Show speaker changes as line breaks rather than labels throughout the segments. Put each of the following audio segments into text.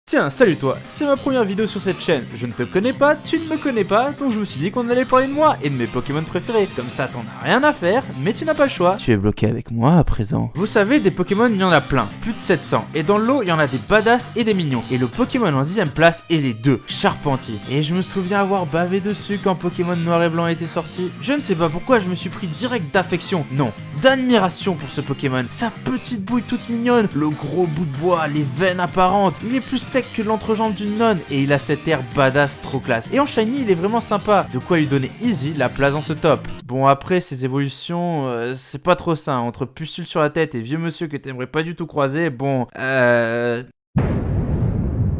Tiens, salut toi, c'est ma première vidéo sur cette chaîne, je ne te connais pas, tu ne me connais pas, donc je me suis dit qu'on allait parler de moi et de mes Pokémon préférés. Comme ça t'en as rien à faire, mais tu n'as pas le choix. Tu es bloqué avec moi à présent. Vous savez, des Pokémon il y en a plein, plus de 700, et dans le lot il y en a des badass et des mignons. Et le Pokémon en 10ème place est les deux, Charpentier. Et je me souviens avoir bavé dessus quand Pokémon Noir et Blanc était sorti. Je ne sais pas pourquoi je me suis pris direct d'affection, non, d'admiration pour ce Pokémon. Sa petite bouille toute mignonne, le gros bout de bois, les veines apparentes, il est plus sec que l'entrejambe d'une nonne et il a cet air badass trop classe. Et en shiny il est vraiment sympa, de quoi lui donner easy la place dans ce top. Bon après ses évolutions, c'est pas trop ça, entre pustules sur la tête et vieux monsieur que t'aimerais pas du tout croiser, bon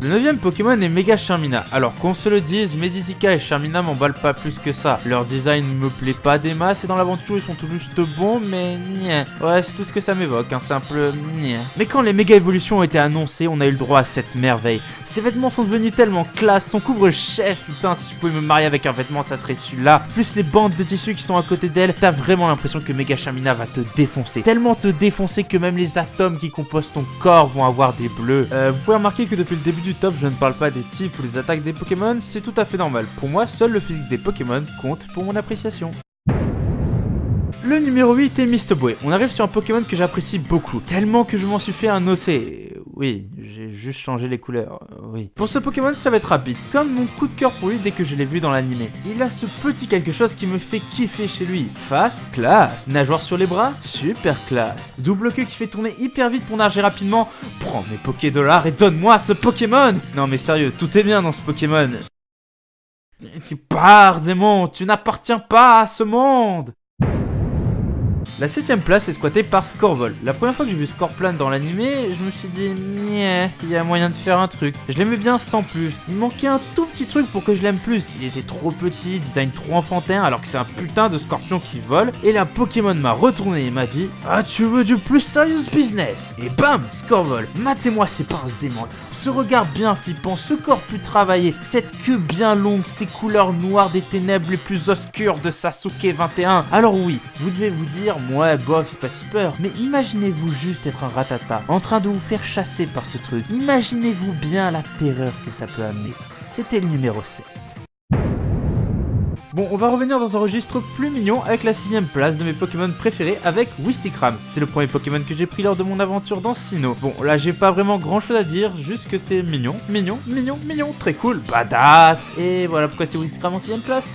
Le 9ème Pokémon est Mega Charmina. Alors qu'on se le dise, Medizika et Charmina m'emballent pas plus que ça. Leur design me plaît pas des masses et dans l'aventure ils sont tout juste bons, mais nia. Ouais, c'est tout ce que ça m'évoque, un simple nia. Mais quand les méga évolutions ont été annoncées, on a eu le droit à cette merveille. Ses vêtements sont devenus tellement classe, son couvre-chef, putain, si je pouvais me marier avec un vêtement, ça serait celui-là. Plus les bandes de tissu qui sont à côté d'elle, t'as vraiment l'impression que Mega Charmina va te défoncer. Tellement te défoncer que même les atomes qui composent ton corps vont avoir des bleus. Vous pouvez remarquer que depuis le début du top, je ne parle pas des types ou des attaques des Pokémon, c'est tout à fait normal. Pour moi, seul le physique des Pokémon compte pour mon appréciation. Le numéro 8 est Mistobwe. On arrive sur un Pokémon que j'apprécie beaucoup, tellement que je m'en suis fait un OC. Oui, j'ai juste changé les couleurs, oui. Pour ce Pokémon, ça va être rapide, comme mon coup de cœur pour lui dès que je l'ai vu dans l'animé. Il a ce petit quelque chose qui me fait kiffer chez lui. Face, classe. Nageoire sur les bras, super classe. Double queue qui fait tourner hyper vite pour nager rapidement. Prends mes Pokédollars et donne-moi ce Pokémon. Non mais sérieux, tout est bien dans ce Pokémon. Tu pars, démon, tu n'appartiens pas à ce monde. La 7ème place est squattée par Scorvol. La première fois que j'ai vu Scorplan dans l'animé, je me suis dit, il y a moyen de faire un truc. Je l'aimais bien sans plus. Il manquait un tout petit truc pour que je l'aime plus. Il était trop petit, design trop enfantin, alors que c'est un putain de scorpion qui vole. Et la Pokémon m'a retourné et m'a dit, ah tu veux du plus serious business? Et bam, Scorvol, matez-moi ces pinces démentes. Ce regard bien flippant, ce corps plus travaillé, cette queue bien longue, ces couleurs noires des ténèbres les plus obscures de Sasuke 21. Alors oui, vous devez vous dire, ouais, bof, c'est pas si peur. Mais imaginez-vous juste être un ratata, en train de vous faire chasser par ce truc. Imaginez-vous bien la terreur que ça peut amener. C'était le numéro 7. Bon, on va revenir dans un registre plus mignon avec la 6ème place de mes Pokémon préférés avec Wistikram. C'est le premier Pokémon que j'ai pris lors de mon aventure dans Sinnoh. Bon, là j'ai pas vraiment grand chose à dire, juste que c'est mignon, mignon, mignon, mignon, très cool, badass. Et voilà pourquoi c'est Wistikram en 6ème place.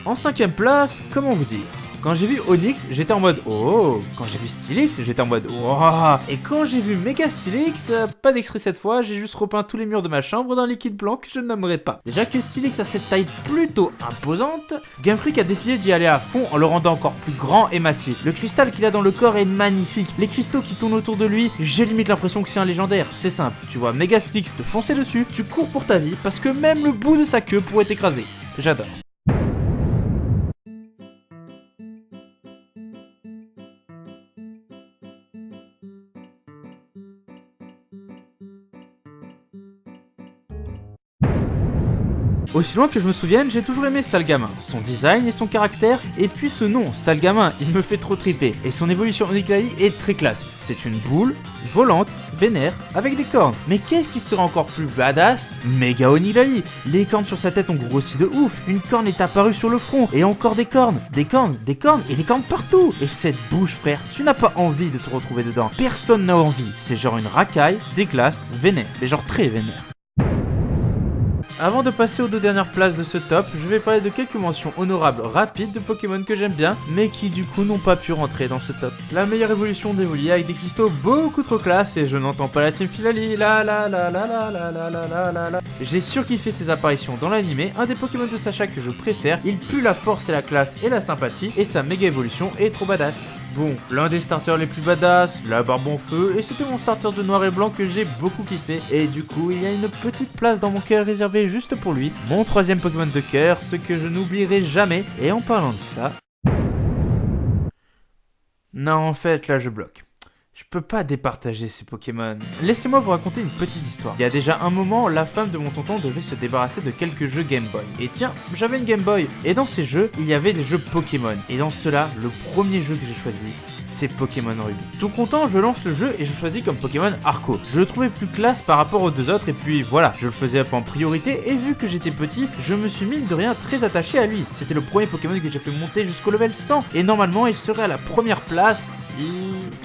En 5ème place, comment vous dire? Quand j'ai vu Onix, j'étais en mode oh. Quand j'ai vu Steelix, j'étais en mode wow. Et quand j'ai vu Mega Steelix, pas d'extrait cette fois, j'ai juste repeint tous les murs de ma chambre d'un liquide blanc que je ne nommerai pas. Déjà que Steelix a cette taille plutôt imposante, Game Freak a décidé d'y aller à fond en le rendant encore plus grand et massif. Le cristal qu'il a dans le corps est magnifique. Les cristaux qui tournent autour de lui, j'ai limite l'impression que c'est un légendaire. C'est simple, tu vois Mega Steelix te foncer dessus, tu cours pour ta vie parce que même le bout de sa queue pourrait t'écraser. J'adore. Aussi loin que je me souvienne, j'ai toujours aimé Salgamin, son design et son caractère, et puis ce nom, Salgamin, il me fait trop triper, et son évolution Oniglai est très classe. C'est une boule, volante, vénère, avec des cornes. Mais qu'est-ce qui serait encore plus badass? Méga Oniglai. Les cornes sur sa tête ont grossi de ouf, une corne est apparue sur le front, et encore des cornes, des cornes, des cornes, et des cornes partout. Et cette bouche frère, tu n'as pas envie de te retrouver dedans. Personne n'a envie, c'est genre une racaille, des glaces, vénère, mais genre très vénère. Avant de passer aux deux dernières places de ce top, je vais parler de quelques mentions honorables rapides de Pokémon que j'aime bien, mais qui du coup n'ont pas pu rentrer dans ce top. La meilleure évolution d'Evoli avec des cristaux beaucoup trop classe et je n'entends pas la team Filali, la. J'ai surkiffé ses apparitions dans l'animé, un des Pokémon de Sacha que je préfère, il pue la force et la classe et la sympathie, et sa méga évolution est trop badass. Bon, l'un des starters les plus badass, la barbe en feu, et c'était mon starter de noir et blanc que j'ai beaucoup kiffé. Et du coup, il y a une petite place dans mon cœur réservée juste pour lui. Mon 3ème Pokémon de cœur, ce que je n'oublierai jamais. Et en parlant de ça... Non, en fait, là je bloque. Je peux pas départager ces Pokémon. Laissez-moi vous raconter une petite histoire. Il y a déjà un moment, la femme de mon tonton devait se débarrasser de quelques jeux Game Boy. Et tiens, j'avais une Game Boy. Et dans ces jeux, il y avait des jeux Pokémon. Et dans ceux-là, le premier jeu que j'ai choisi, c'est Pokémon Ruby. Tout content, je lance le jeu et je choisis comme Pokémon Arco. Je le trouvais plus classe par rapport aux deux autres et puis voilà, je le faisais en priorité et vu que j'étais petit, je me suis mine de rien très attaché à lui. C'était le premier Pokémon que j'ai fait monter jusqu'au level 100 et normalement il serait à la première place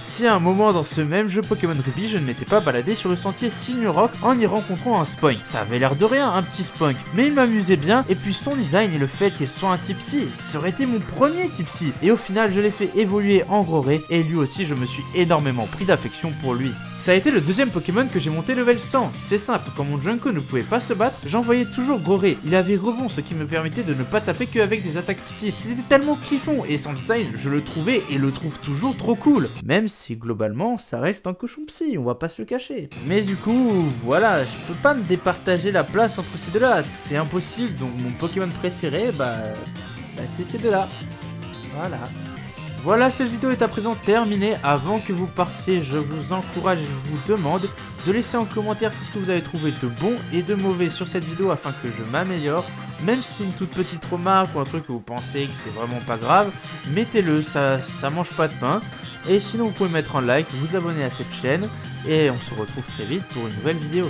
si à un moment dans ce même jeu Pokémon Ruby je ne m'étais pas baladé sur le sentier Signorock en y rencontrant un Spoink. Ça avait l'air de rien un petit Spoink, mais il m'amusait bien et puis son design et le fait qu'il soit un type psy, ça aurait été mon premier type psy. Et au final je l'ai fait évoluer en Groré et lui aussi je me suis énormément pris d'affection pour lui. Ça a été le deuxième Pokémon que j'ai monté level 100. C'est simple, quand mon Junko ne pouvait pas se battre, j'envoyais toujours Groré. Il avait rebond, ce qui me permettait de ne pas taper qu'avec des attaques psy. C'était tellement kiffant et son design, je le trouvais et le trouve toujours trop cool. Même si globalement, ça reste un cochon psy, on va pas se le cacher. Mais du coup, voilà, je peux pas me départager la place entre ces deux-là, c'est impossible. Donc mon Pokémon préféré, c'est ces deux-là. Voilà, cette vidéo est à présent terminée. Avant que vous partiez, je vous encourage et je vous demande de laisser en commentaire tout ce que vous avez trouvé de bon et de mauvais sur cette vidéo afin que je m'améliore. Même si c'est une toute petite remarque ou un truc que vous pensez que c'est vraiment pas grave, mettez-le, ça mange pas de pain. Et sinon vous pouvez mettre un like, vous abonner à cette chaîne et on se retrouve très vite pour une nouvelle vidéo.